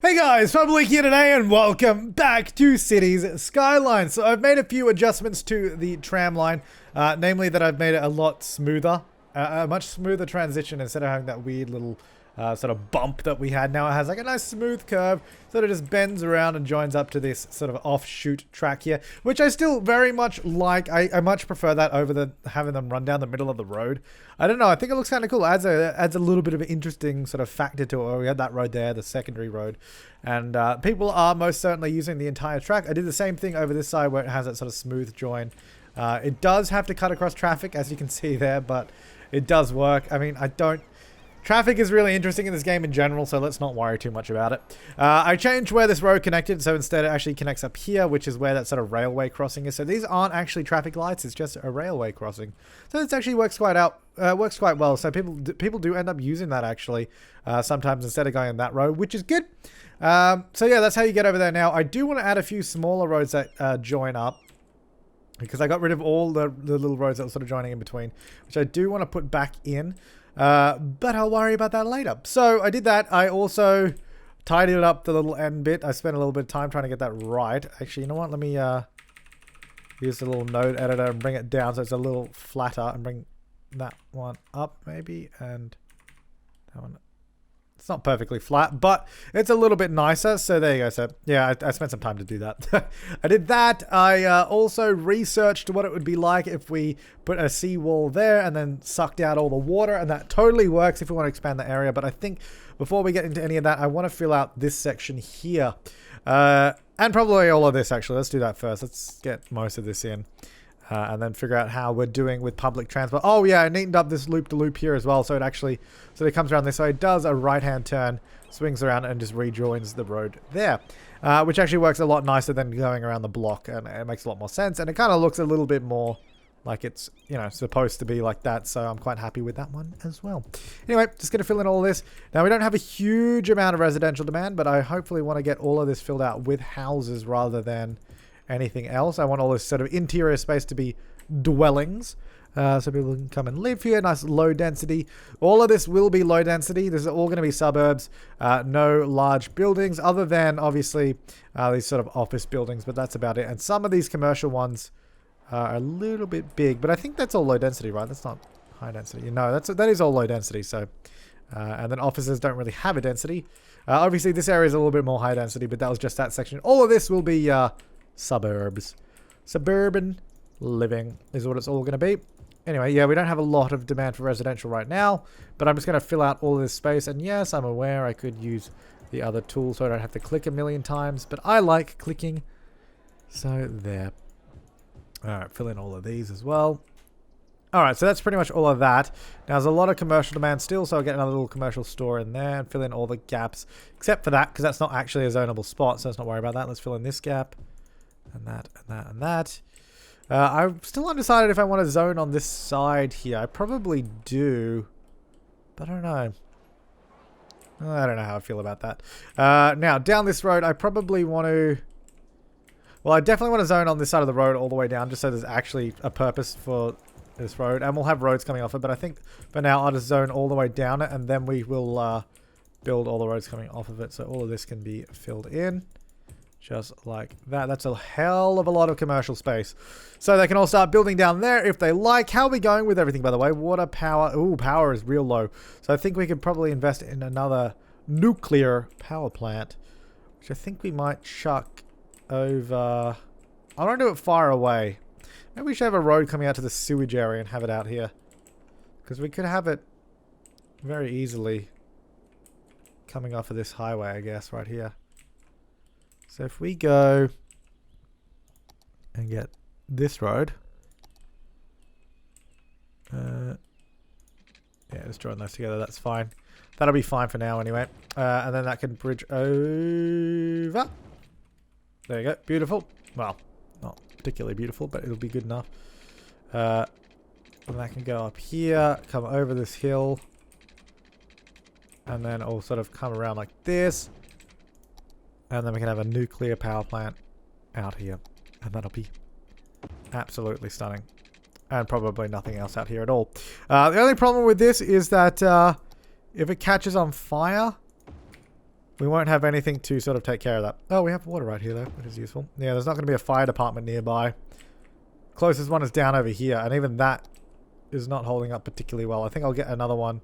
Hey guys, Flabaliki here today and welcome back to Cities Skylines. So I've made a few adjustments to the tram line, namely that I've made it a lot smoother, a much smoother transition instead of having that weird little sort of bump that we had. Now it has like a nice smooth curve, so it just bends around and joins up to this sort of offshoot track here, which I still very much like. I much prefer that over having them run down the middle of the road. I don't know, I think it looks kind of cool. Adds a little bit of an interesting sort of factor to it. Where we had that road there, the secondary road, and people are most certainly using the entire track. I did the same thing over this side where it has that sort of smooth join. It does have to cut across traffic, as you can see there, but it does work. I mean, traffic is really interesting in this game in general, so let's not worry too much about it. I changed where this road connected, so instead it actually connects up here, which is where that sort of railway crossing is. So these aren't actually traffic lights, it's just a railway crossing. So this actually works quite well. So people do end up using that actually, sometimes instead of going on that road, which is good. So yeah, that's how you get over there. Now, I do want to add a few smaller roads that join up, because I got rid of all the little roads that were sort of joining in between, which I do want to put back in. But I'll worry about that later. So I did that. I also tidied up the little end bit. I spent a little bit of time trying to get that right. Actually, you know what? Let me use the little node editor and bring it down so it's a little flatter, and bring that one up maybe, and that one. It's not perfectly flat, but it's a little bit nicer. So there you go. So yeah, I spent some time to do that. I did that. I also researched what it would be like if we put a seawall there and then sucked out all the water, and that totally works if we want to expand the area. But I think before we get into any of that, I want to fill out this section here. And probably all of this actually. Let's do that first. Let's get most of this in. And then figure out how we're doing with public transport. Oh yeah, I neatened up this loop-to-loop here as well, so it comes around this way. It does a right-hand turn, swings around, and just rejoins the road there, which actually works a lot nicer than going around the block, and it makes a lot more sense, and it kind of looks a little bit more like it's, you know, supposed to be like that, so I'm quite happy with that one as well. Anyway, just going to fill in all this. Now, we don't have a huge amount of residential demand, but I hopefully want to get all of this filled out with houses rather than anything else. I want all this sort of interior space to be dwellings, so people can come and live here. Nice low density. All of this will be low density. This is all going to be suburbs. No large buildings, other than obviously these sort of office buildings, but that's about it. And some of these commercial ones are a little bit big, but I think that's all low density, right? That's not high density. No, that is all low density. So, and then offices don't really have a density. Obviously, this area is a little bit more high density, but that was just that section. All of this will be suburbs. Suburban living is what it's all going to be. Anyway, yeah, we don't have a lot of demand for residential right now, but I'm just going to fill out all this space. And yes, I'm aware I could use the other tool so I don't have to click a million times, but I like clicking. So there. All right, fill in all of these as well. All right, so that's pretty much all of that. Now, there's a lot of commercial demand still, so I'll get another little commercial store in there and fill in all the gaps, except for that, because that's not actually a zonable spot, so let's not worry about that. Let's fill in this gap. And that, and that, and that. I'm still undecided if I want to zone on this side here. I probably do. But I don't know. I don't know how I feel about that. Now, down this road, I probably want to... Well, I definitely want to zone on this side of the road all the way down, just so there's actually a purpose for this road. And we'll have roads coming off it, but I think for now I'll just zone all the way down it, and then we will build all the roads coming off of it, so all of this can be filled in. Just like that. That's a hell of a lot of commercial space. So they can all start building down there if they like. How are we going with everything, by the way? Water, power. Ooh, power is real low. So I think we could probably invest in another nuclear power plant, which I think we might chuck over... I want to do it far away. Maybe we should have a road coming out to the sewage area and have it out here. Because we could have it very easily coming off of this highway, I guess, right here. So if we go and get this road, yeah, just join those together, that's fine. That'll be fine for now anyway. And then that can bridge over. There you go, beautiful. Well, not particularly beautiful, but it'll be good enough. And that can go up here, come over this hill, and then all sort of come around like this. And then we can have a nuclear power plant out here. And that'll be absolutely stunning. And probably nothing else out here at all. The only problem with this is that if it catches on fire, we won't have anything to sort of take care of that. Oh, we have water right here though, which is useful. Yeah, there's not going to be a fire department nearby. Closest one is down over here, and even that is not holding up particularly well. I think I'll get another one.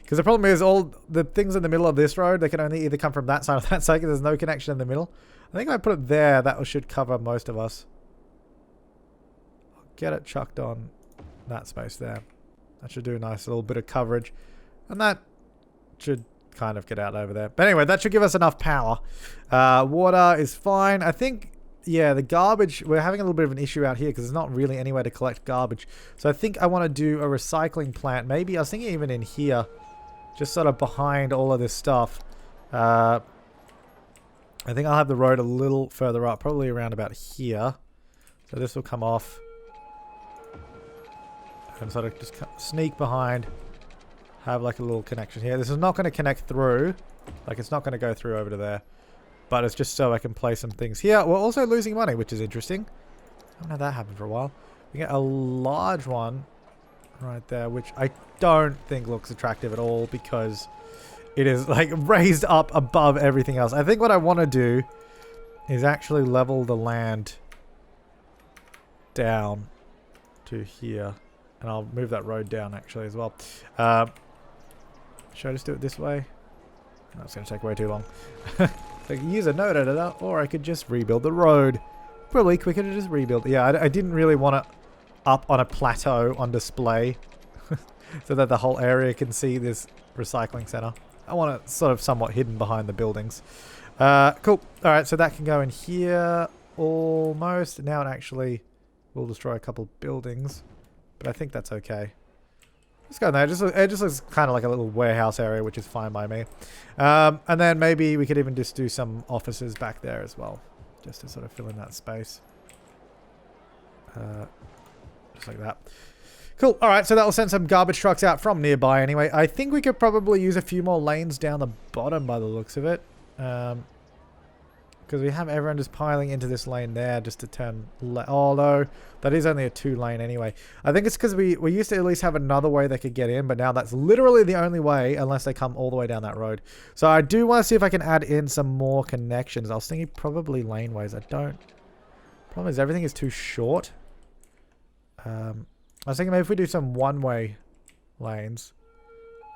Because the problem is all the things in the middle of this road, they can only either come from that side or that side because there's no connection in the middle. I think if I put it there, that should cover most of us. I'll get it chucked on that space there. That should do a nice little bit of coverage. And that should kind of get out over there. But anyway, that should give us enough power. Water is fine. I think, yeah, the garbage, we're having a little bit of an issue out here because there's not really anywhere to collect garbage. So I think I want to do a recycling plant. Maybe, I was thinking even in here, just sort of behind all of this stuff. I think I'll have the road a little further up, probably around about here. So this will come off. And sort of just sneak behind. Have like a little connection here. This is not going to connect through. Like it's not going to go through over to there. But it's just so I can play some things here. We're also losing money, which is interesting. I haven't had that happen for a while. We get a large one right there, which I don't think looks attractive at all because it is like raised up above everything else. I think what I want to do is actually level the land down to here. And I'll move that road down actually as well. Should I just do it this way? No, it's going to take way too long. So I can use a node editor, or I could just rebuild the road. Probably quicker to just rebuild. Yeah, I didn't really want it up on a plateau on display so that the whole area can see this recycling center. I want it sort of somewhat hidden behind the buildings. Cool. All right, so that can go in here almost. Now it actually will destroy a couple buildings, but I think that's okay. Let's go in there. It just looks kind of like a little warehouse area, which is fine by me. And then maybe we could even just do some offices back there as well, just to sort of fill in that space. Just like that. Cool. All right, so that will send some garbage trucks out from nearby anyway. I think we could probably use a few more lanes down the bottom by the looks of it. Because we have everyone just piling into this lane there just to turn oh no, that is only a 2-lane anyway. I think it's because we used to at least have another way they could get in, but now that's literally the only way unless they come all the way down that road. So I do want to see if I can add in some more connections. I was thinking probably laneways. I don't. Problem is everything is too short. I was thinking maybe if we do some one-way lanes.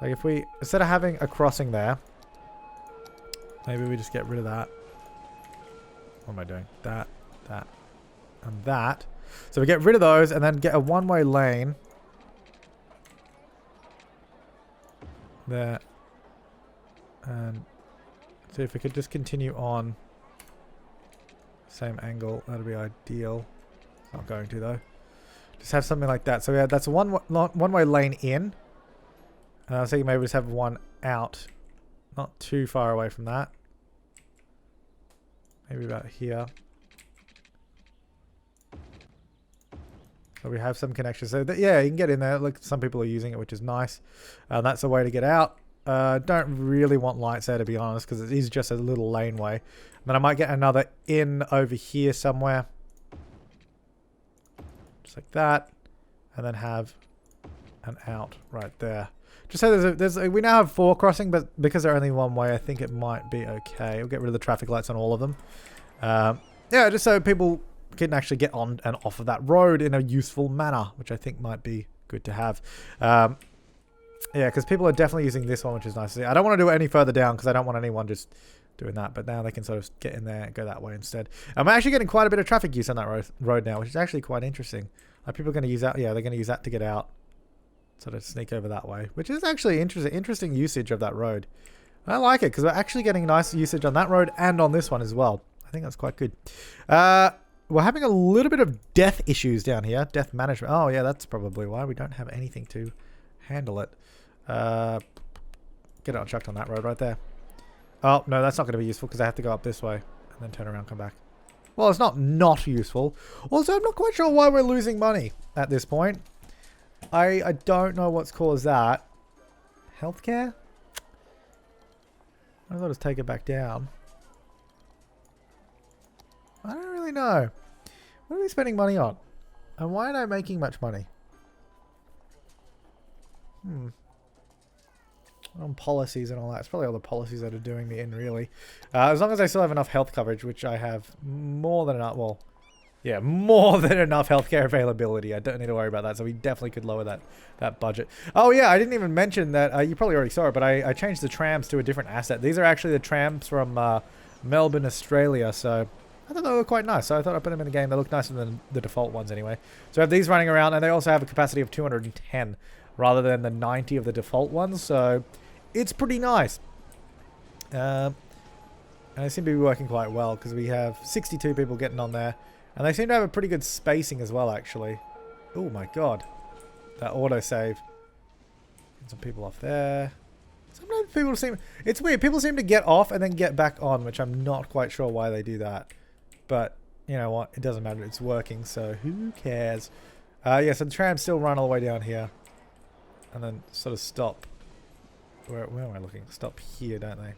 Like if we, instead of having a crossing there, maybe we just get rid of that. What am I doing? That, and that. So we get rid of those and then get a one-way lane. There. And see if we could just continue on. Same angle. That'd be ideal. It's not going to though. Just have something like that. So yeah, that's one-way lane in. And I was thinking maybe just have one out. Not too far away from that. Maybe about here. So we have some connections. So that, yeah, you can get in there. Look, some people are using it, which is nice. That's a way to get out. Don't really want lights there, to be honest, because it is just a little laneway. Then I might get another in over here somewhere. Just like that. And then have an out right there. Just so we now have 4 crossing, but because they're only one way, I think it might be okay. We'll get rid of the traffic lights on all of them. Yeah, just so people can actually get on and off of that road in a useful manner, which I think might be good to have. Yeah, because people are definitely using this one, which is nice to see. I don't want to do it any further down because I don't want anyone just doing that, but now they can sort of get in there and go that way instead. I'm actually getting quite a bit of traffic use on that road now, which is actually quite interesting. Are people going to use that? Yeah, they're going to use that to get out. Sort of sneak over that way, which is actually interesting usage of that road. I like it because we're actually getting nice usage on that road and on this one as well. I think that's quite good. We're having a little bit of death issues down here. Death management. Oh yeah, that's probably why we don't have anything to handle it. Get it unchucked on that road right there. Oh no, that's not going to be useful because I have to go up this way and then turn around, come back. Well, it's not useful. Also, I'm not quite sure why we're losing money at this point. I don't know what's caused that. Healthcare? I thought just take it back down. I don't really know. What are we spending money on? And why aren't I making much money? on policies and all that. It's probably all the policies that are doing me in, really. As long as I still have enough health coverage, which I have more than enough. Well, yeah, more than enough healthcare availability. I don't need to worry about that. So we definitely could lower that budget. Oh yeah, I didn't even mention that. You probably already saw it, but I changed the trams to a different asset. These are actually the trams from Melbourne, Australia. So I thought they were quite nice. So I thought I'd put them in the game. They look nicer than the default ones anyway. So I have these running around, and they also have a capacity of 210 rather than the 90 of the default ones. So it's pretty nice. And they seem to be working quite well because we have 62 people getting on there. And they seem to have a pretty good spacing as well, actually. Oh my god. That autosave. Some people off there. Sometimes people seem... It's weird. People seem to get off and then get back on, which I'm not quite sure why they do that. But, you know what? It doesn't matter. It's working, so who cares? Yeah, so the trams still run all the way down here. And then sort of stop. Where am I looking? Stop here, don't they?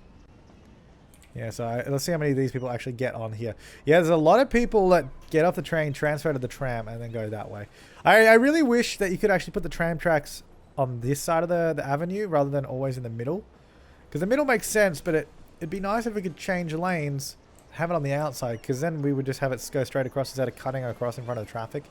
Yeah, so let's see how many of these people actually get on here. Yeah, there's a lot of people that get off the train, transfer to the tram, and then go that way. I really wish that you could actually put the tram tracks on this side of the avenue rather than always in the middle. Because the middle makes sense, but it'd be nice if we could change lanes, have it on the outside, because then we would just have it go straight across instead of cutting across in front of the traffic.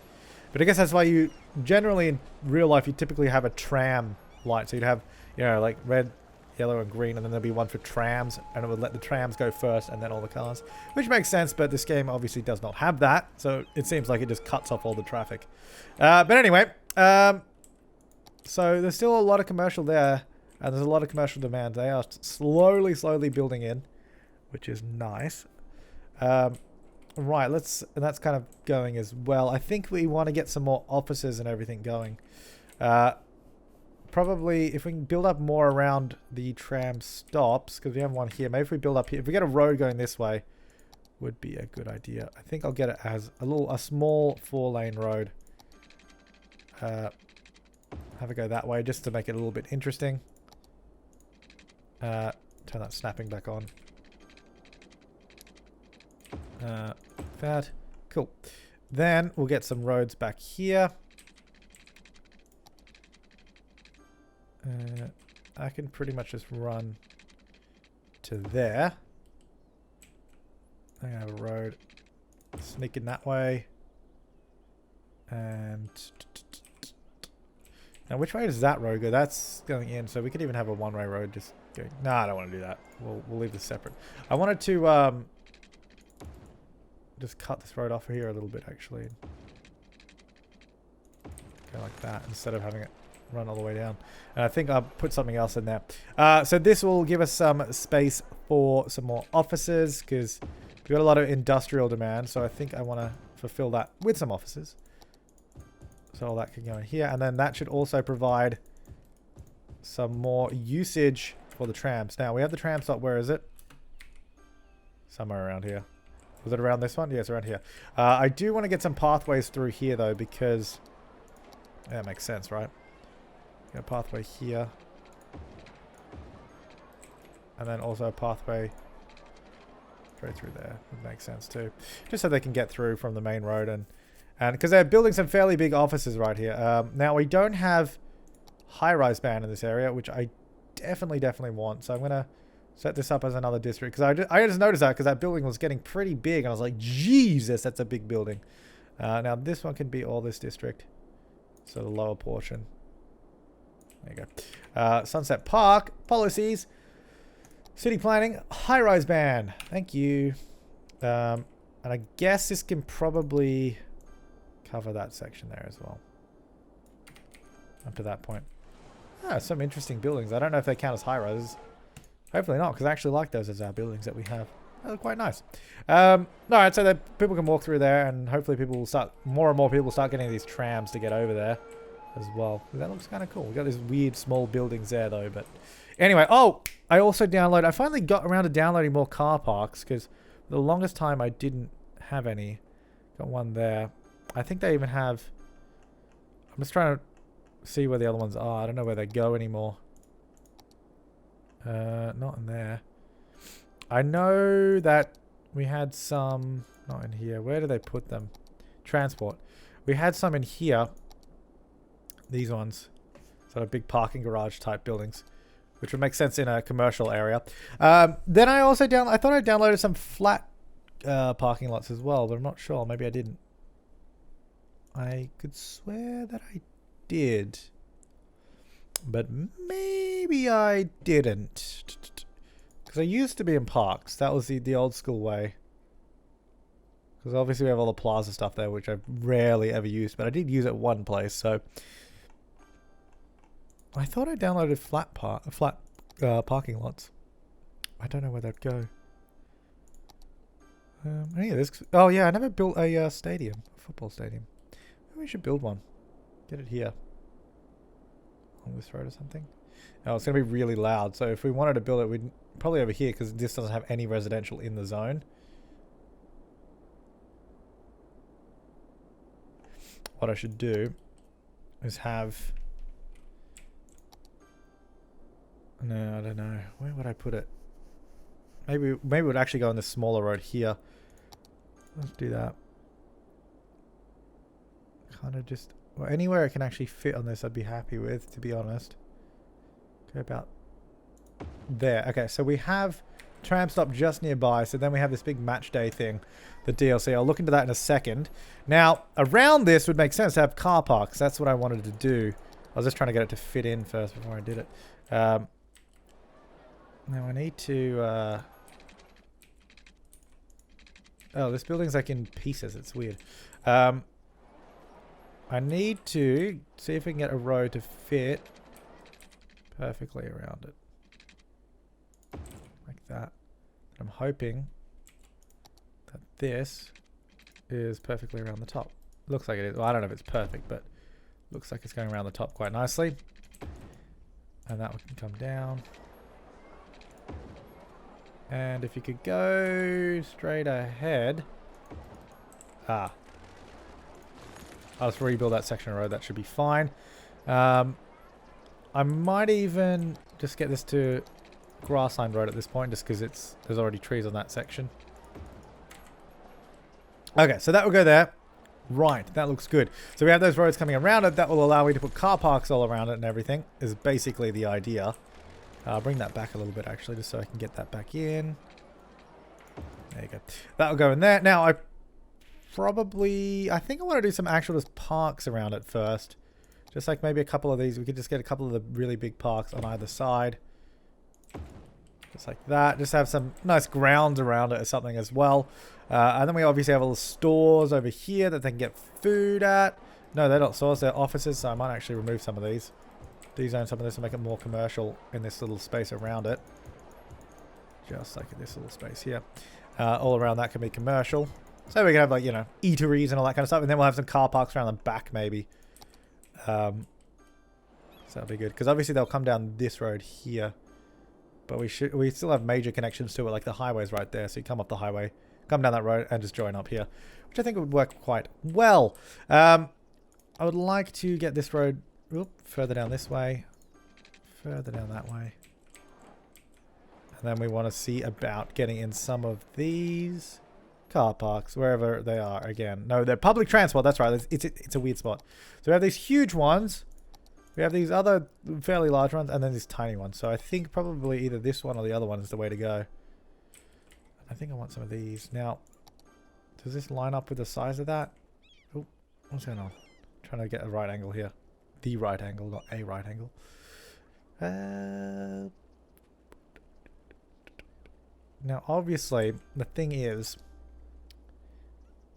But I guess that's why you, generally in real life, you typically have a tram light. So you'd have, you know, like red, yellow and green, and then there'll be one for trams, and it would let the trams go first and then all the cars, which makes sense, but this game obviously does not have that, so it seems like it just cuts off all the traffic. But anyway, so there's still a lot of commercial there, and there's a lot of commercial demand. They are slowly building in, which is nice. Right, and that's kind of going as well. I think we want to get some more offices and everything going. Probably if we can build up more around the tram stops, because we have one here. Maybe if we build up here, if we get a road going this way, would be a good idea. I think I'll get it as a small 4-lane road. Have it go that way just to make it a little bit interesting. Turn that snapping back on. That. Cool. Then we'll get some roads back here. I can pretty much just run to there. I have a road sneaking that way. And now which way does that road go? That's going in, so we could even have a one-way road just going. No, I don't want to do that. We'll leave this separate. I wanted to just cut this road off here a little bit, actually. Go like that instead of having it run all the way down. And I think I'll put something else in there. So this will give us some space for some more offices, because we've got a lot of industrial demand. So I think I want to fulfill that with some offices. So all that can go in here. And then that should also provide some more usage for the trams. Now we have the tram stop. Where is it? Somewhere around here. Was it around this one? Yeah, it's around here. I do want to get some pathways through here though, because that makes sense, right? Got a pathway here. And then also a pathway straight through there. Would make sense too. Just so they can get through from the main road, and because they're building some fairly big offices right here. Now we don't have high-rise ban in this area, which I definitely want. So I'm gonna set this up as another district, because I just noticed that because that building was getting pretty big, and I was like, Jesus, that's a big building. Now this one can be all this district, so the lower portion. There you go. Sunset Park policies, city planning, high-rise ban. Thank you. And I guess this can probably cover that section there as well. Up to that point. Some interesting buildings. I don't know if they count as high-rises. Hopefully not, because I actually like those as our buildings that we have. They're quite nice. Alright, so that people can walk through there, and hopefully people will start, more and more people will start getting these trams to get over there as well. That looks kind of cool. We got these weird small buildings there though, but anyway. Oh, I also I finally got around to downloading more car parks, because for the longest time I didn't have any. Got one there. I think they even have, I'm just trying to see where the other ones are. I don't know where they go anymore. Not in there. I know that we had some, not in here. Where do they put them? Transport. We had some in here. These ones. Sort of big parking garage type buildings. which would make sense in a commercial area. Then I also I thought I downloaded some flat parking lots as well, but I'm not sure. Maybe I didn't. I could swear that I did, but maybe I didn't. Because I used to be in parks. That was the old school way. Because obviously we have all the plaza stuff there, which I've rarely ever used, but I did use it one place. So I thought I downloaded flat parking lots. I don't know where that'd go. Oh yeah, I never built a stadium, a football stadium. Maybe we should build one. Get it here. On this road or something. Oh, it's going to be really loud. So if we wanted to build it, we'd probably over here because this doesn't have any residential in the zone. What I should do is have... No, I don't know. Where would I put it? Maybe it would actually go on this smaller road here. Let's do that. Kind of just... Well, anywhere I can actually fit on this I'd be happy with, to be honest. Go about there. Okay, so we have tram stop just nearby. So then we have this big match day thing, the DLC. I'll look into that in a second. Now, around this would make sense to have car parks. That's what I wanted to do. I was just trying to get it to fit in first before I did it. Now I need to... Oh, this building's like in pieces. It's weird. I need to see if we can get a road to fit perfectly around it. Like that. I'm hoping that this is perfectly around the top. Looks like it is. Well, I don't know if it's perfect, but looks like it's going around the top quite nicely. And that one can come down. And if you could go straight ahead. Ah. I'll just rebuild that section of road. That should be fine. I might even just get this to grassline road at this point, just because there's already trees on that section. Okay, so that will go there. Right, that looks good. So we have those roads coming around it. That will allow me to put car parks all around it and everything, is basically the idea. I'll bring that back a little bit, actually, just so I can get that back in. There you go. That'll go in there. Now, I think I want to do some actual just parks around it first. Just like maybe a couple of these. We could just get a couple of the really big parks on either side. Just like that. Just have some nice grounds around it or something as well. And then we obviously have all the stores over here that they can get food at. No, they're not stores. They're offices. So I might actually remove some of these. Dezone some of this and make it more commercial in this little space around it. Just like in this little space here. All around that can be commercial. So we can have, like, you know, eateries and all that kind of stuff. And then we'll have some car parks around the back, maybe. So that'll be good. Because obviously they'll come down this road here. But we still have major connections to it. Like the highway's right there. So you come up the highway, come down that road, and just join up here. Which I think would work quite well. I would like to get this road further down this way. Further down that way. And then we want to see about getting in some of these car parks, wherever they are. Again, no, they're public transport. That's right. It's a weird spot. So we have these huge ones. We have these other fairly large ones, and then these tiny ones. So I think probably either this one or the other one is the way to go. I think I want some of these. Now, does this line up with the size of that? Oh, what's going on? I'm trying to get a right angle here. The right angle, not a right angle. Now, obviously, the thing is,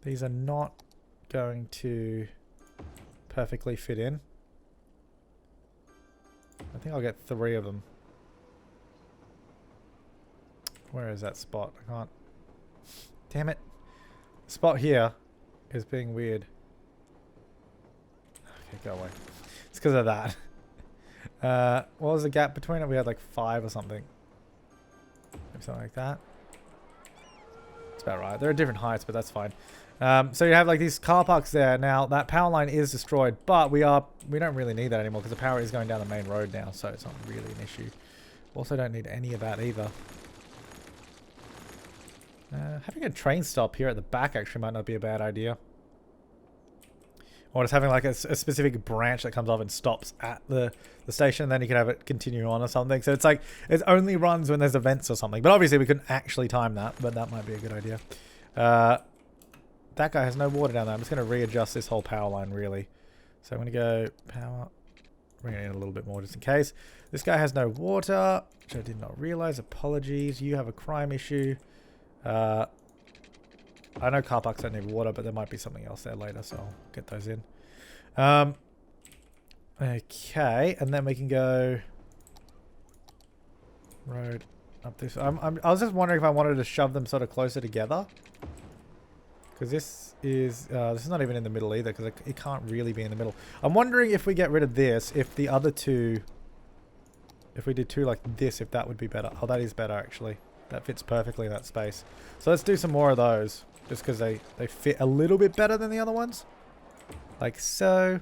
these are not going to perfectly fit in. I think I'll get 3 of them. Where is that spot? I can't... Damn it. The spot here is being weird. Okay, go away. It's because of that. What was the gap between it? We had like 5 or something. Maybe something like that. It's about right. They're at different heights, but that's fine. So you have like these car parks there. Now that power line is destroyed, but we don't really need that anymore because the power is going down the main road now, so it's not really an issue. Also don't need any of that either. Having a train stop here at the back actually might not be a bad idea. Or just having like a specific branch that comes off and stops at the station, and then you can have it continue on or something. So it's like, it only runs when there's events or something. But obviously we couldn't actually time that, but that might be a good idea. That guy has no water down there. I'm just going to readjust this whole power line, really. So I'm going to go power, bring it in a little bit more just in case. This guy has no water, which I did not realize. Apologies. You have a crime issue. I know car parks don't need water, but there might be something else there later, so I'll get those in. Okay, and then we can go road up this. I was just wondering if I wanted to shove them sort of closer together, because this is not even in the middle either, because it can't really be in the middle. I'm wondering if we get rid of this, if the other two, if we did two like this, if that would be better. Oh, that is better actually. That fits perfectly in that space. So let's do some more of those. Just because they fit a little bit better than the other ones. Like so.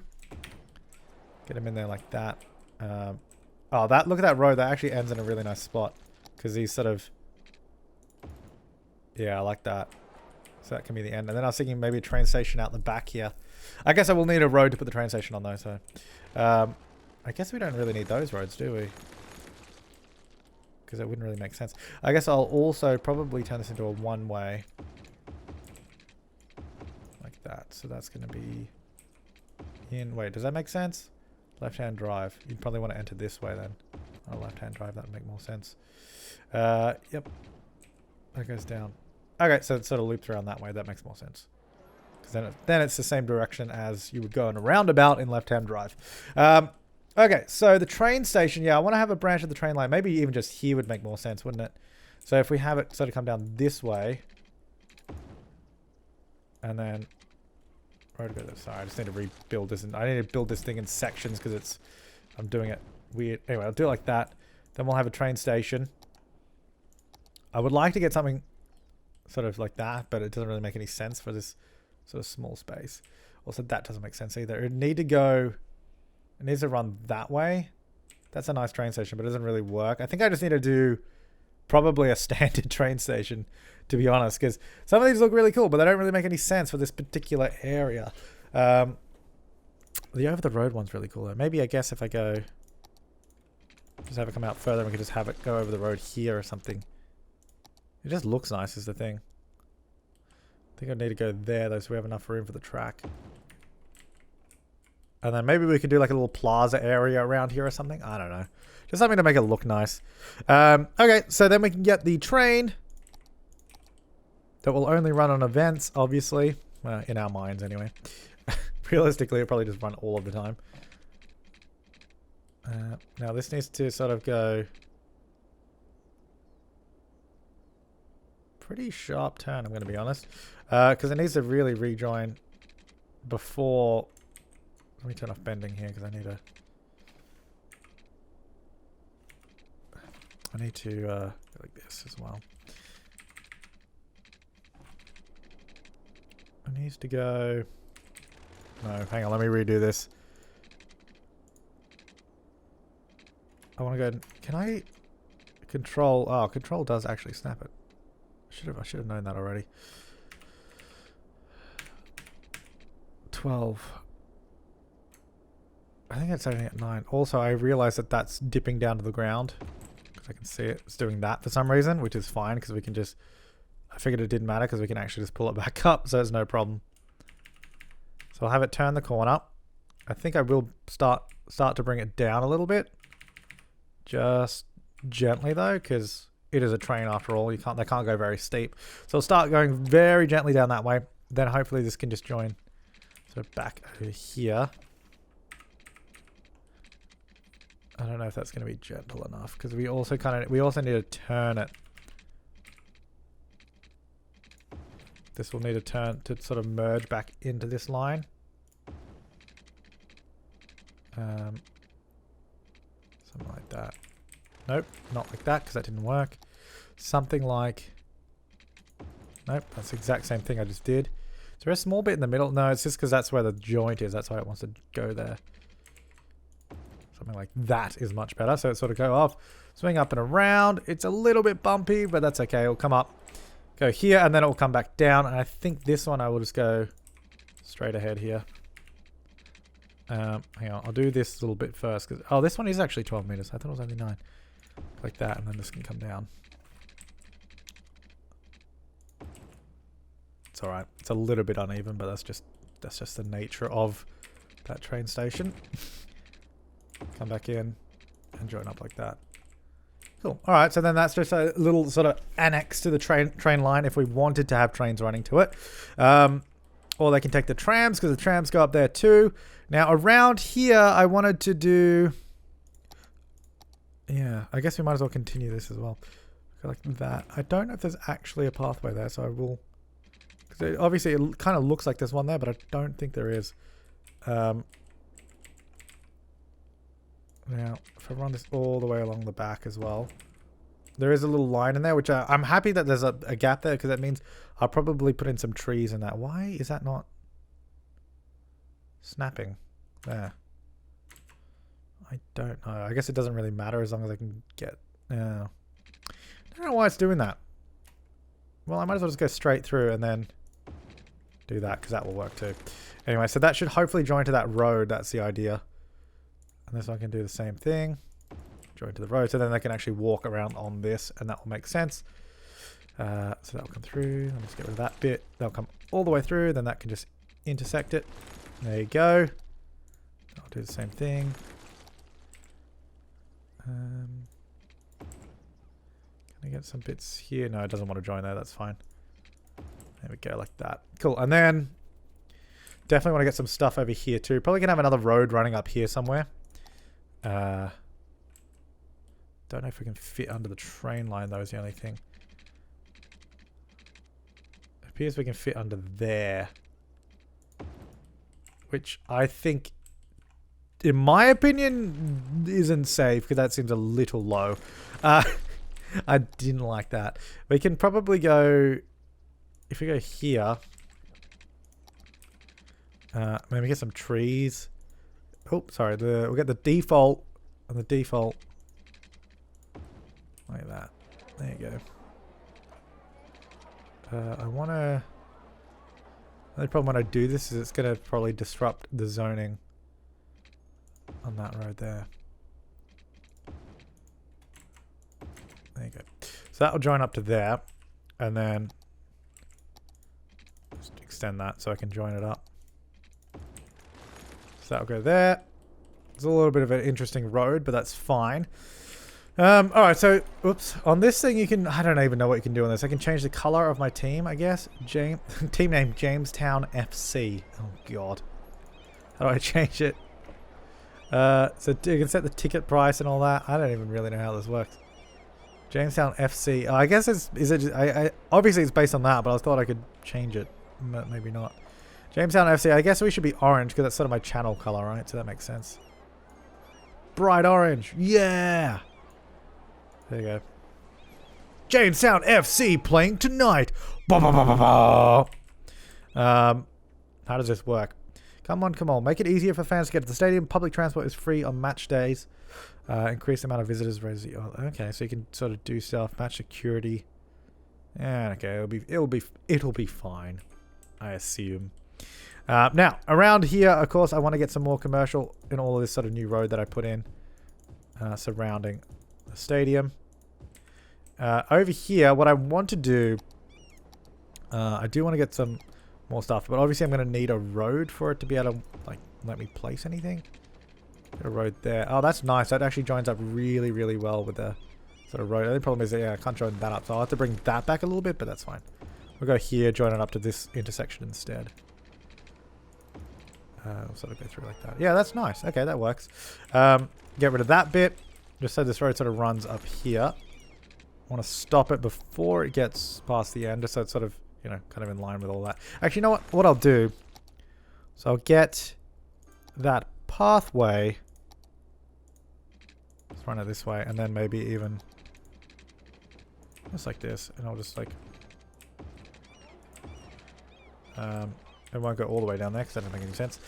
Get them in there like that. Oh, look at that road. That actually ends in a really nice spot. Because he's sort of... Yeah, I like that. So that can be the end. And then I was thinking maybe a train station out the back here. I guess I will need a road to put the train station on though. So I guess we don't really need those roads, do we? Because it wouldn't really make sense. I guess I'll also probably turn this into a one-way. That. So that's going to be in... Wait, does that make sense? Left-hand drive. You'd probably want to enter this way then. Oh, left-hand drive. That would make more sense. Yep. That goes down. Okay, so it sort of loops around that way. That makes more sense. Because then it's the same direction as you would go in a roundabout in left-hand drive. Okay, so the train station. Yeah, I want to have a branch of the train line. Maybe even just here would make more sense, wouldn't it? So if we have it sort of come down this way. And then... Sorry, I just need to rebuild this. I need to build this thing in sections because I'm doing it weird. Anyway, I'll do it like that. Then we'll have a train station. I would like to get something sort of like that, but it doesn't really make any sense for this sort of small space. Also, that doesn't make sense either. It needs to run that way. That's a nice train station, but it doesn't really work. I think I just need to do probably a standard train station, to be honest, because some of these look really cool, but they don't really make any sense for this particular area. The over-the-road one's really cool, though. Maybe, I guess, if I go... Just have it come out further, and we can just have it go over the road here or something. It just looks nice, is the thing. I think I need to go there, though, so we have enough room for the track. And then maybe we could do, like, a little plaza area around here or something. I don't know. Just something to make it look nice. Okay, so then we can get the train that will only run on events, obviously. In our minds, anyway. Realistically, it'll probably just run all of the time. Now, this needs to sort of go... Pretty sharp turn, I'm going to be honest. Because it needs to really rejoin before... Let me turn off bending here, because I need to go like this as well. It needs to go... No, hang on, let me redo this. I want to go... Can I control... Oh, control does actually snap it. I should have known that already. 12. I think it's only at 9. Also, I realize that that's dipping down to the ground. Because I can see it's doing that for some reason, which is fine because we can just... I figured it didn't matter because we can actually just pull it back up, so it's no problem. So I'll have it turn the corner. I think I will start to bring it down a little bit. Just gently though, because it is a train after all. They can't go very steep. So I'll start going very gently down that way. Then hopefully this can just join. So back over here. I don't know if that's going to be gentle enough because we also need to turn it. This will need to turn to sort of merge back into this line. Something like that. Nope, not like that because that didn't work. Something like... Nope, that's the exact same thing I just did. Is there a small bit in the middle? No, it's just because that's where the joint is. That's why it wants to go there. Something like that is much better. So it sort of go off, swing up and around. It's a little bit bumpy, but that's okay. It'll come up, go here, and then it will come back down. And I think this one I will just go straight ahead here. Hang on, I'll do this little bit first. Oh, this one is actually 12 meters. I thought it was only 9. Like that, and then this can come down. It's alright. It's a little bit uneven, but that's just the nature of that train station. Come back in and join up like that. Cool. Alright, so then that's just a little sort of annex to the train line if we wanted to have trains running to it. Or they can take the trams, because the trams go up there too. Now around here, I wanted to do... Yeah, I guess we might as well continue this as well. Go like that. I don't know if there's actually a pathway there, so I will... Because obviously it kind of looks like there's one there, but I don't think there is. Now, if I run this all the way along the back as well, there is a little line in there, which I'm happy that there's a gap there, because that means I'll probably put in some trees in that. Why is that not snapping? There. I don't know. I guess it doesn't really matter as long as I can get... I don't know why it's doing that. Well, I might as well just go straight through and then do that, because that will work too. Anyway, so that should hopefully join to that road. That's the idea. And this one can do the same thing. Join to the road. So then they can actually walk around on this, and that will make sense. So that'll come through. Let me just get rid of that bit. That'll come all the way through. Then that can just intersect it. There you go. I'll do the same thing. Can I get some bits here? No, it doesn't want to join there. That's fine. There we go, like that. Cool. And then definitely want to get some stuff over here too. Probably gonna have another road running up here somewhere. Don't know if we can fit under the train line though, is the only thing. It appears we can fit under there. Which I think, in my opinion, isn't safe, because that seems a little low. I didn't like that. We can probably go, if we go here, maybe get some trees. Oh, sorry, we'll get the default, and the default, like that. There you go. I want to, the only problem when I do this is it's going to probably disrupt the zoning on that road there. There you go. So that will join up to there, and then just extend that so I can join it up. So that'll go there. It's a little bit of an interesting road, but that's fine. Alright, so, oops. On this thing you can, I don't even know what you can do on this. I can change the color of my team, I guess. Team name, Jamestown FC. Oh, God. How do I change it? So you can set the ticket price and all that. I don't even really know how this works. Jamestown FC. I guess obviously it's based on that, but I thought I could change it. Maybe not. Jamestown FC. I guess we should be orange because that's sort of my channel color, right? So that makes sense. Bright orange. Yeah. There you go. Jamestown FC playing tonight. Bah, bah, bah, bah, bah. How does this work? Come on, come on. Make it easier for fans to get to the stadium. Public transport is free on match days. Increase the amount of visitors. Raise the, okay, so you can sort of do stuff. Match security. Yeah, okay. It'll be fine, I assume. Now around here, of course, I want to get some more commercial in all of this sort of new road that I put in surrounding the stadium. Over here, what I want to do, I do want to get some more stuff, but obviously I'm going to need a road for it to be able to like let me place anything. Get a road there. Oh, that's nice. That actually joins up really, really well with the sort of road. The only problem is that, yeah, I can't join that up, so I'll have to bring that back a little bit, but that's fine. We'll go here, join it up to this intersection instead. We'll sort of go through like that. Yeah, that's nice. Okay, that works. Get rid of that bit, just so this road sort of runs up here. I want to stop it before it gets past the end, just so it's sort of, you know, kind of in line with all that. Actually, you know what? What I'll do, so I'll get that pathway. Let's run it this way, and then maybe even just like this, and I'll just like it won't go all the way down there because that doesn't make any sense.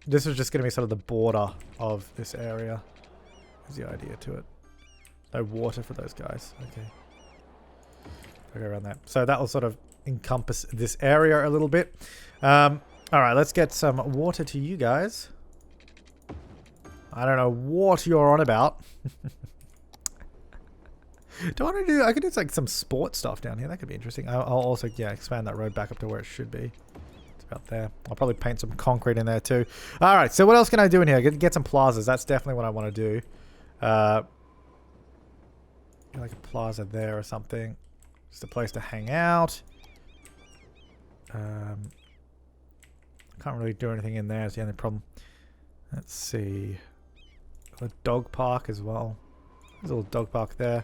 This is just going to be sort of the border of this area. Is the idea to it. No water for those guys. Okay. I'll go around that. So that will sort of encompass this area a little bit. Alright, let's get some water to you guys. I don't know what you're on about. Do I want to do... I could do like some sport stuff down here. That could be interesting. I'll also, yeah, expand that road back up to where it should be. It's about there. I'll probably paint some concrete in there too. Alright, so what else can I do in here? Get some plazas. That's definitely what I want to do. Like a plaza there or something. Just a place to hang out. Can't really do anything in there. Is the only problem. Let's see. A dog park as well. There's a little dog park there.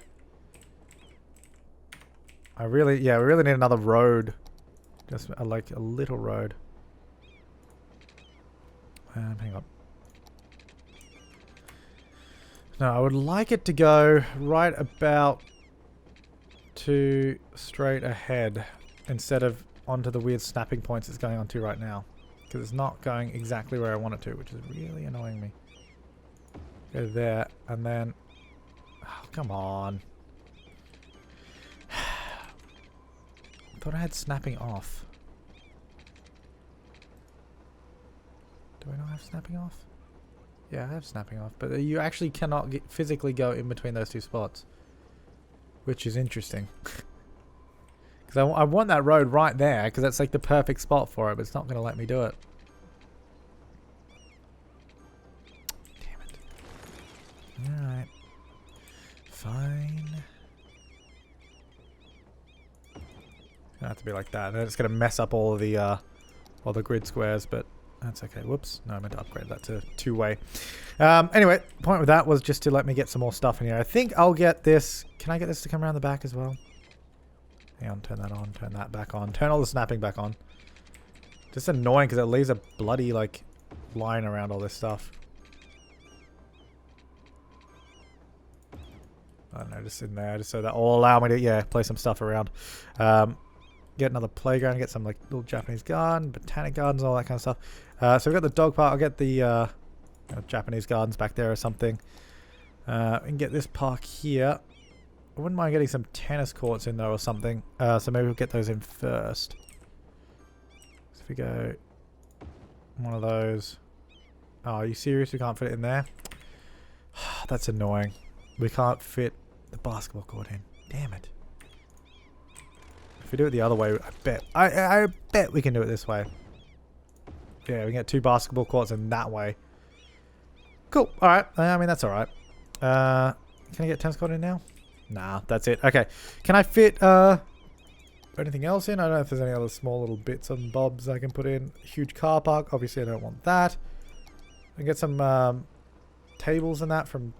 We really need another road. Just like a little road. Hang on. No, I would like it to go right about to straight ahead instead of onto the weird snapping points it's going onto right now. Because it's not going exactly where I want it to, which is really annoying me. Go there, and then... Oh, come on. Thought I had snapping off. Do I not have snapping off? Yeah, I have snapping off, but you actually cannot physically go in between those two spots. Which is interesting. Because I want that road right there, because that's like the perfect spot for it, but it's not going to let me do it. Damn it. Alright. Fine. It's gonna have to be like that, and then it's gonna mess up all the grid squares, but that's okay. Whoops. No, I meant to upgrade that to two-way. Anyway, the point with that was just to let me get some more stuff in here. I think I'll get this. Can I get this to come around the back as well? Hang on, turn that on, turn that back on, turn all the snapping back on. Just annoying because it leaves a bloody, like, line around all this stuff. I don't know, just in there, just so that will allow me to, yeah, play some stuff around. Get another playground, get some like little Japanese garden, botanic gardens, all that kind of stuff. So we've got the dog park. I'll get the Japanese gardens back there or something. We can get this park here. I wouldn't mind getting some tennis courts in there or something. So maybe we'll get those in first. So if we go one of those. Oh, are you serious? We can't fit it in there? That's annoying. We can't fit the basketball court in. Damn it. If we do it the other way, I bet we can do it this way. Yeah, we can get 2 basketball courts in that way. Cool. Alright. I mean, that's alright. Can I get tennis court in now? Nah, that's it. Okay. Can I fit anything else in? I don't know if there's any other small little bits and bobs I can put in. Huge car park. Obviously, I don't want that. I can get some tables and that from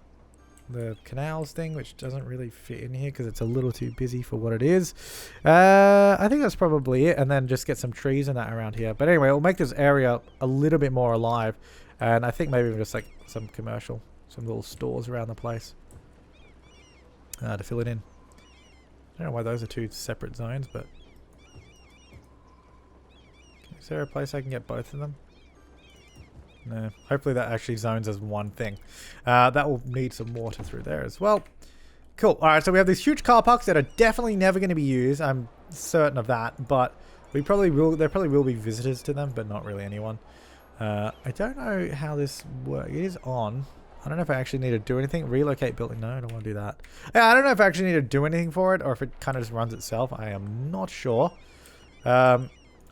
the canals thing, which doesn't really fit in here because it's a little too busy for what it is. I think that's probably it, and then just get some trees and that around here. But anyway, it'll make this area a little bit more alive, and I think maybe even just like some commercial, some little stores around the place to fill it in. I don't know why those are 2 separate zones, but is there a place I can get both of them? No. Hopefully that actually zones as one thing. That will need some water through there as well. Cool. Alright, so we have these huge car parks that are definitely never going to be used. I'm certain of that. But we probably will. There probably will be visitors to them, but not really anyone. I don't know how this works. It is on. I don't know if I actually need to do anything. Relocate building. No, I don't want to do that. Yeah, I don't know if I actually need to do anything for it or if it kind of just runs itself. I am not sure.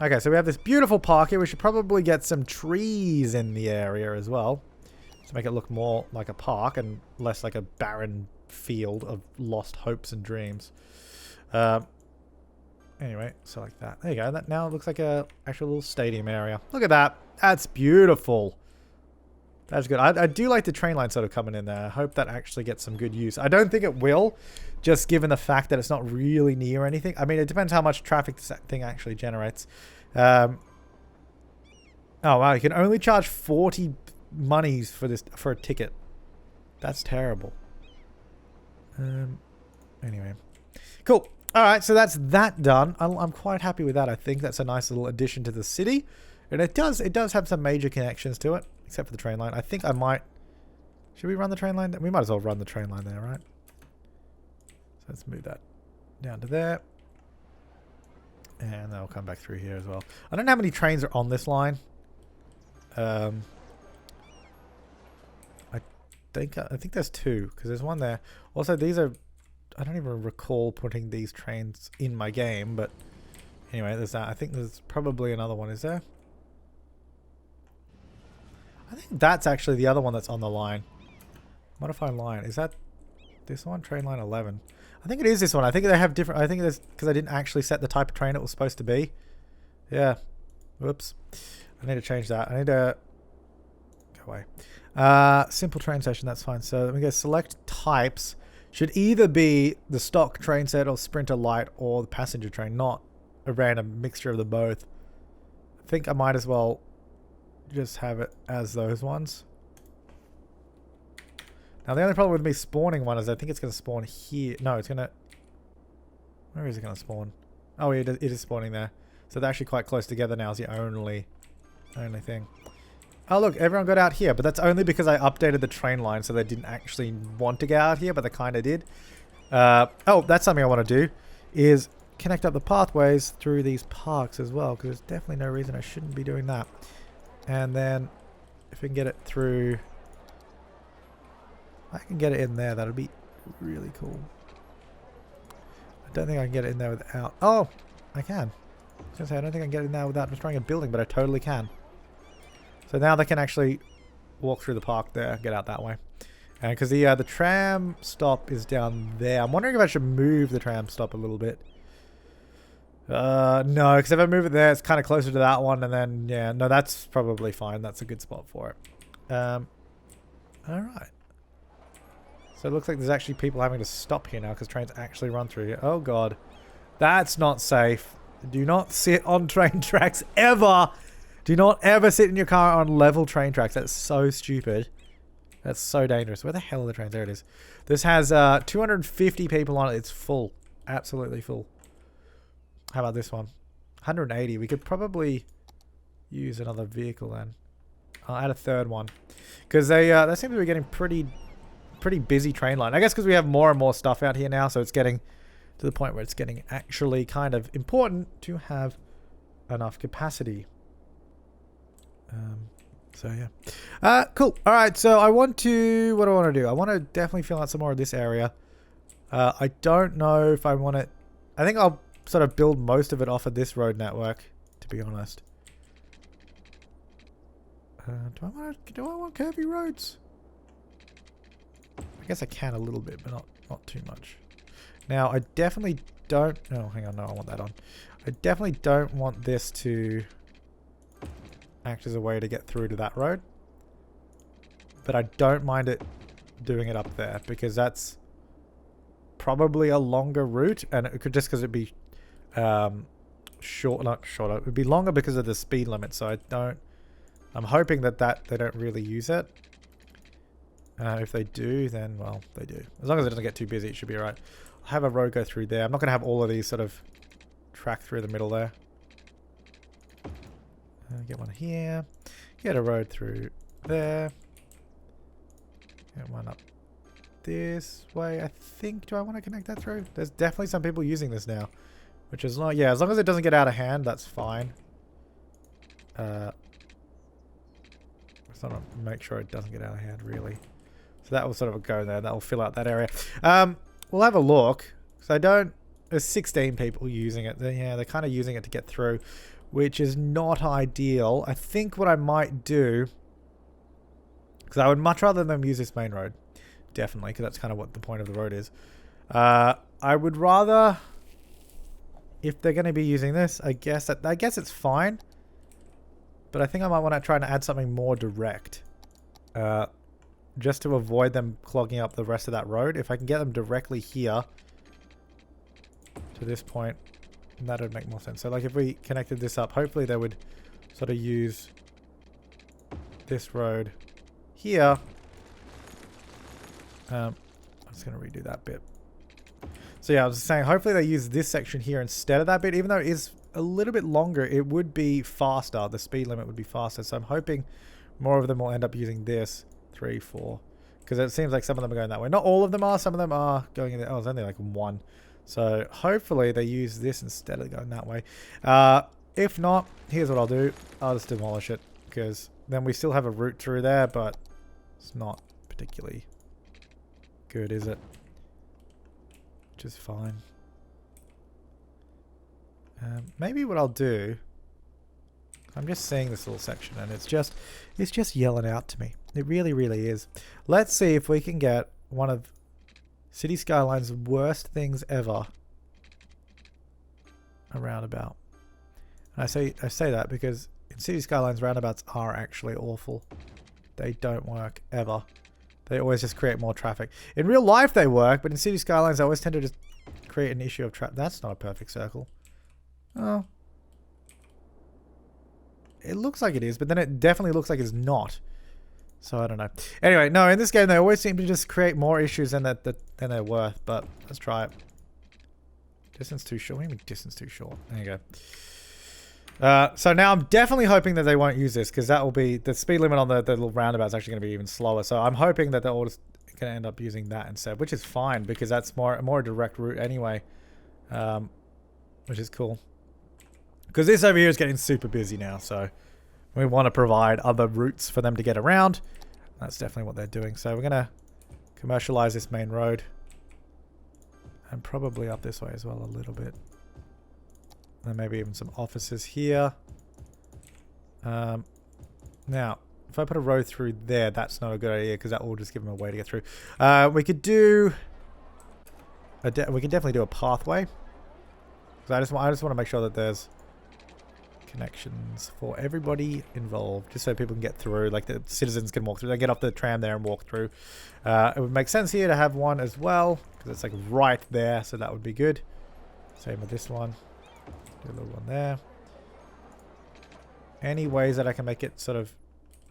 Okay, so we have this beautiful park here. We should probably get some trees in the area as well to make it look more like a park and less like a barren field of lost hopes and dreams. Anyway, so like that. There you go. That now looks like a actual little stadium area. Look at that. That's beautiful. That's good. I do like the train line sort of coming in there. I hope that actually gets some good use. I don't think it will, just given the fact that it's not really near anything. I mean, it depends how much traffic this thing actually generates. Oh wow, you can only charge 40 monies for this for a ticket. That's terrible. Anyway, cool. All right, so that's that done. I'm quite happy with that. I think that's a nice little addition to the city, and it does have some major connections to it. Except for the train line. I think I might... Should we run the train line? We might as well run the train line there, right? So let's move that down to there. And they'll come back through here as well. I don't know how many trains are on this line. I think there's 2 because there's one there. Also, these are, I don't even recall putting these trains in my game, but anyway, there's that. I think there's probably another one. Is there? I think that's actually the other one that's on the line. Modified line. Is that this one? Train line 11. I think it is this one. I think they have different. I think it's because I didn't actually set the type of train it was supposed to be. Yeah. Whoops. I need to change that. I need to go away. Simple train station. That's fine. So let me go select types. Should either be the stock train set or Sprinter Light or the passenger train, not a random mixture of the both. I think I might as well just have it as those ones. Now the only problem with me spawning one is I think it's going to spawn here. No, it's going to... Where is it going to spawn? Oh, it is spawning there. So they're actually quite close together now is the only thing. Oh look, everyone got out here, but that's only because I updated the train line so they didn't actually want to get out here, but they kind of did. Oh, that's something I want to do, is connect up the pathways through these parks as well, because there's definitely no reason I shouldn't be doing that. And then if we can get it through... I can get it in there, that'll be really cool. I don't think I can get it in there without... Oh, I can. I was going to say, I don't think I can get it in there without destroying a building, but I totally can. So now they can actually walk through the park there, get out that way. And because the tram stop is down there. I'm wondering if I should move the tram stop a little bit. No, because if I move it there, it's kind of closer to that one. And then, yeah, no, that's probably fine. That's a good spot for it. Alright. So it looks like there's actually people having to stop here now because trains actually run through here. Oh god. That's not safe. Do not sit on train tracks ever. Do not ever sit in your car on level train tracks. That's so stupid. That's so dangerous. Where the hell are the trains? There it is. This has 250 people on it. It's full. Absolutely full. How about this one? 180. We could probably use another vehicle then. I'll add a third one. Because they seem to be getting pretty busy train line. I guess because we have more and more stuff out here now, so it's getting to the point where it's getting actually kind of important to have enough capacity. So yeah. Cool. Alright, so I want to... What do I want to do? I want to definitely fill out some more of this area. I don't know if I want it... I think I'll sort of build most of it off of this road network, to be honest. Do I want curvy roads? I guess I can a little bit, but not too much. Now, I definitely don't... Oh, hang on. No, I want that on. I definitely don't want this to act as a way to get through to that road. But I don't mind it doing it up there, because that's probably a longer route, and it could just because it'd be not shorter. It would be longer because of the speed limit, so I'm hoping that they don't really use it. If they do, then, well, they do. As long as it doesn't get too busy, it should be alright. I'll have a road go through there. I'm not going to have all of these sort of track through the middle there. Get one here. Get a road through there. Get one up this way. I think, do I want to connect that through? There's definitely some people using this now. Which is not, yeah, as long as it doesn't get out of hand, that's fine. Just want to make sure it doesn't get out of hand, really. So that will sort of go there. That will fill out that area. We'll have a look. So there's 16 people using it. They're kind of using it to get through, which is not ideal. I think what I might do, because I would much rather them use this main road. Definitely, because that's kind of what the point of the road is. I would rather, if they're going to be using this, I guess it's fine. But I think I might want to try and add something more direct. Just to avoid them clogging up the rest of that road. If I can get them directly here to this point, that would make more sense. So like if we connected this up, hopefully they would sort of use this road here. I'm just going to redo that bit. So yeah, I was saying hopefully they use this section here instead of that bit. Even though it is a little bit longer, it would be faster. The speed limit would be faster. So I'm hoping more of them will end up using this. 3, 4. Because it seems like some of them are going that way. Not all of them are. Some of them are going in there. Oh, it's only like one. So hopefully they use this instead of going that way. If not, here's what I'll do. I'll just demolish it, because then we still have a route through there, but it's not particularly good, is it? Which is fine. Maybe what I'll do, I'm just seeing this little section and it's just yelling out to me. It really, really is. Let's see if we can get one of City Skylines' worst things ever, a roundabout. And I say that because in City Skylines, roundabouts are actually awful. They don't work ever. They always just create more traffic. In real life they work, but in City Skylines they always tend to just create an issue of traffic. That's not a perfect circle. Oh. It looks like it is, but then it definitely looks like it's not. So I don't know. Anyway, no, in this game they always seem to just create more issues than they're worth, but let's try it. Distance too short. What do you mean distance too short? There you go. So now I'm definitely hoping that they won't use this, because that will be the speed limit on the little roundabout is actually going to be even slower. So I'm hoping that they're all just going to end up using that instead, which is fine because that's more a direct route anyway, which is cool. Because this over here is getting super busy now, so we want to provide other routes for them to get around. That's definitely what they're doing. So we're going to commercialize this main road, and probably up this way as well a little bit. And maybe even some offices here. Now, if I put a road through there, that's not a good idea because that will just give them a way to get through. We could do... we could definitely do a pathway. So I just want to make sure that there's connections for everybody involved, just so people can get through, like the citizens can walk through. They get off the tram there and walk through. It would make sense here to have one as well, because it's like right there, so that would be good. Same with this one. Do a little one there. Any ways that I can make it sort of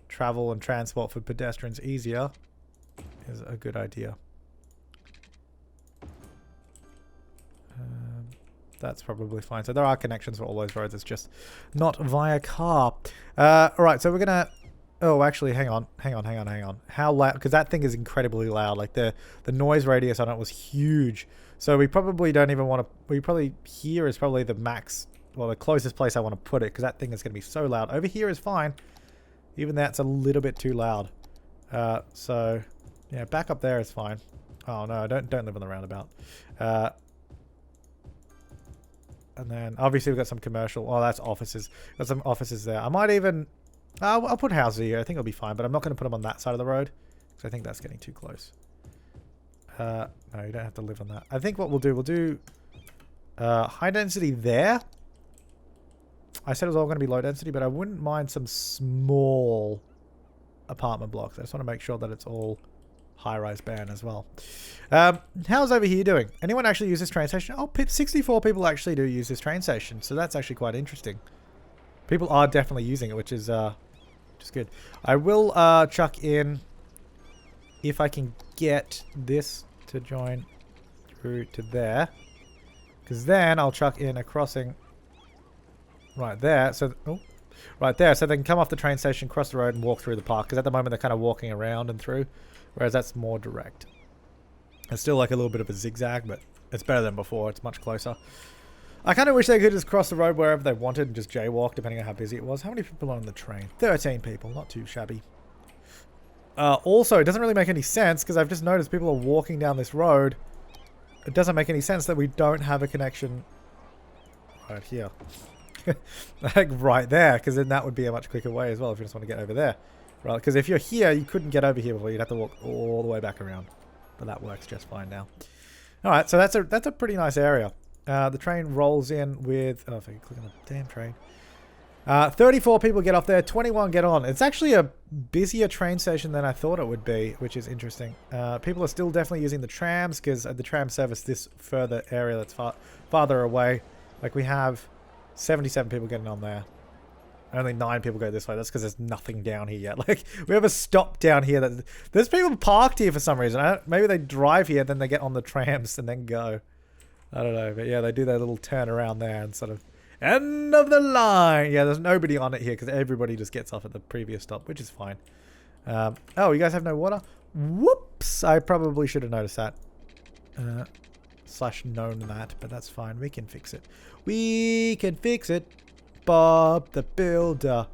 travel and transport for pedestrians easier is a good idea. That's probably fine. So there are connections for all those roads. It's just not via car. Alright, so we're going to... Oh, actually, hang on. How loud... Because that thing is incredibly loud. Like, the noise radius on it was huge. So we probably don't even want to... We probably... Here is probably the max... Well, the closest place I want to put it. Because that thing is going to be so loud. Over here is fine. Even that's a little bit too loud. So... Yeah, back up there is fine. Oh, no. Don't live on the roundabout. And then obviously we've got some commercial. Oh, that's offices. Got some offices there. I might even... I'll put houses here. I think it'll be fine. But I'm not going to put them on that side of the road, because I think that's getting too close. No, you don't have to live on that. I think what we'll do... high density there. I said it was all going to be low density, but I wouldn't mind some small apartment blocks. I just want to make sure that it's all high-rise band as well. How's over here doing? Anyone actually use this train station? Oh, 64 people actually do use this train station, so that's actually quite interesting. People are definitely using it, which is good. I will chuck in, if I can get this to join through to there, because then I'll chuck in a crossing right there. So, right there, so they can come off the train station, cross the road, and walk through the park. Because at the moment they're kind of walking around and through. Whereas that's more direct. It's still like a little bit of a zigzag, but it's better than before. It's much closer. I kind of wish they could just cross the road wherever they wanted and just jaywalk, depending on how busy it was. How many people are on the train? 13 people. Not too shabby. Also, it doesn't really make any sense, because I've just noticed people are walking down this road. It doesn't make any sense that we don't have a connection right here. Like right there, because then that would be a much quicker way as well if you just want to get over there. Right, because if you're here, you couldn't get over here before. You'd have to walk all the way back around. But that works just fine now. Alright, so that's a pretty nice area. The train rolls in with... Oh, if I can click on the damn train. 34 people get off there, 21 get on. It's actually a busier train station than I thought it would be, which is interesting. People are still definitely using the trams, because the tram service this further area that's farther away. Like, we have 77 people getting on there. Only 9 people go this way. That's because there's nothing down here yet. Like, we have a stop down here. There's people parked here for some reason. Maybe they drive here, then they get on the trams and then go. I don't know. But yeah, they do their little turn around there and sort of... End of the line! Yeah, there's nobody on it here because everybody just gets off at the previous stop, which is fine. Oh, you guys have no water? Whoops! I probably should have noticed that. slash known that, but that's fine. We can fix it. We can fix it. Bob the Builder.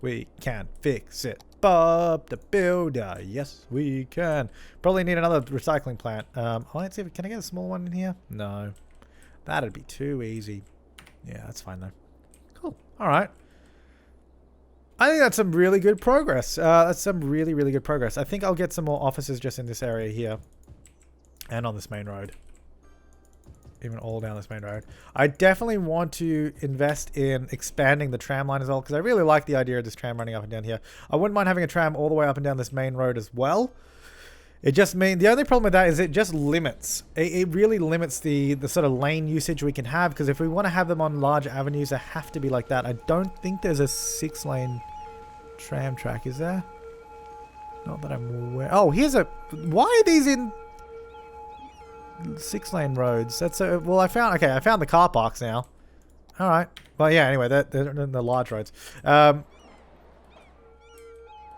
We can fix it. Bob the Builder. Yes, we can. Probably need another recycling plant. Let's see if can I get a small one in here? No. That'd be too easy. Yeah, that's fine though. Cool. All right. I think that's some really good progress. That's some really, really good progress. I think I'll get some more offices just in this area here. And on this main road. Even all down this main road. I definitely want to invest in expanding the tram line as well, because I really like the idea of this tram running up and down here. I wouldn't mind having a tram all the way up and down this main road as well. It just means the only problem with that is it just limits. It really limits the sort of lane usage we can have, because if we want to have them on large avenues, they have to be like that. I don't think there's a 6-lane tram track, is there? Not that I'm aware. Oh, here's a... Why are these in 6-lane roads? That's a... Well, I found the car parks now. All right. Well, yeah, anyway, they're in the large roads. A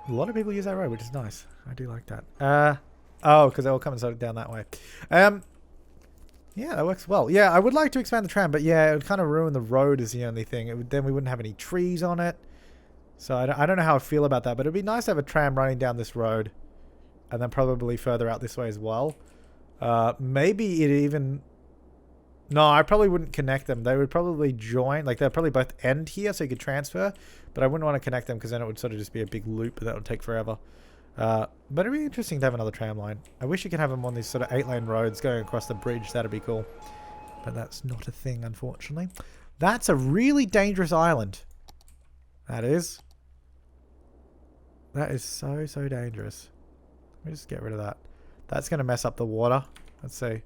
lot of people use that road, which is nice. I do like that. Oh, because they're all coming sort of down that way. Yeah, that works well. Yeah, I would like to expand the tram, but yeah, it would kind of ruin the road is the only thing. Then we wouldn't have any trees on it. So I don't know how I feel about that, but it'd be nice to have a tram running down this road. And then probably further out this way as well. Maybe it even... No, I probably wouldn't connect them. They would probably join. Like, they'll probably both end here so you could transfer. But I wouldn't want to connect them because then it would sort of just be a big loop that would take forever. But it'd be interesting to have another tram line. I wish you could have them on these sort of 8-lane roads going across the bridge. That'd be cool. But that's not a thing, unfortunately. That's a really dangerous island. That is. That is so, so dangerous. Let me just get rid of that. That's going to mess up the water. Let's see.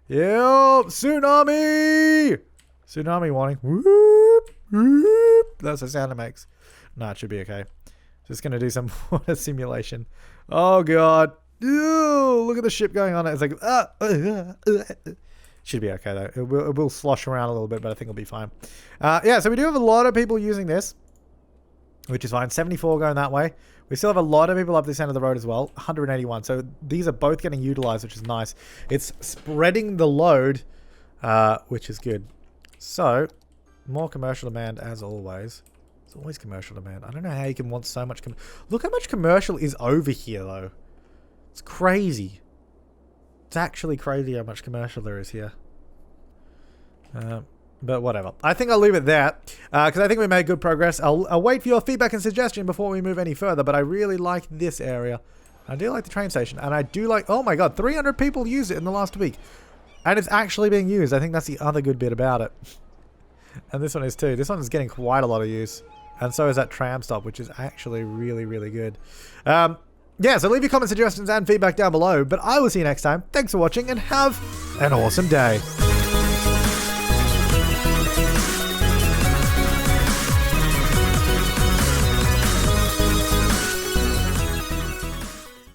Yep! Tsunami! Tsunami warning. Whoop! Whoop! That's the sound it makes. No, it should be okay. Just going to do some water simulation. Oh, God. Ew, look at the ship going on it. It's like... Should be okay, though. It will slosh around a little bit, but I think it'll be fine. Yeah, so we do have a lot of people using this, which is fine. 74 going that way. We still have a lot of people up this end of the road as well. 181. So these are both getting utilized, which is nice. It's spreading the load, which is good. So, more commercial demand as always. It's always commercial demand. I don't know how you can want so much. Look how much commercial is over here, though. It's crazy. It's actually crazy how much commercial there is here. But whatever. I think I'll leave it there because I think we made good progress. I'll wait for your feedback and suggestion before we move any further, but I really like this area. I do like the train station, and I do like... Oh my god, 300 people used it in the last week. And it's actually being used. I think that's the other good bit about it. And this one is too. This one is getting quite a lot of use. And so is that tram stop, which is actually really, really good. Yeah, so leave your comments, suggestions, and feedback down below. But I will see you next time. Thanks for watching, and have an awesome day.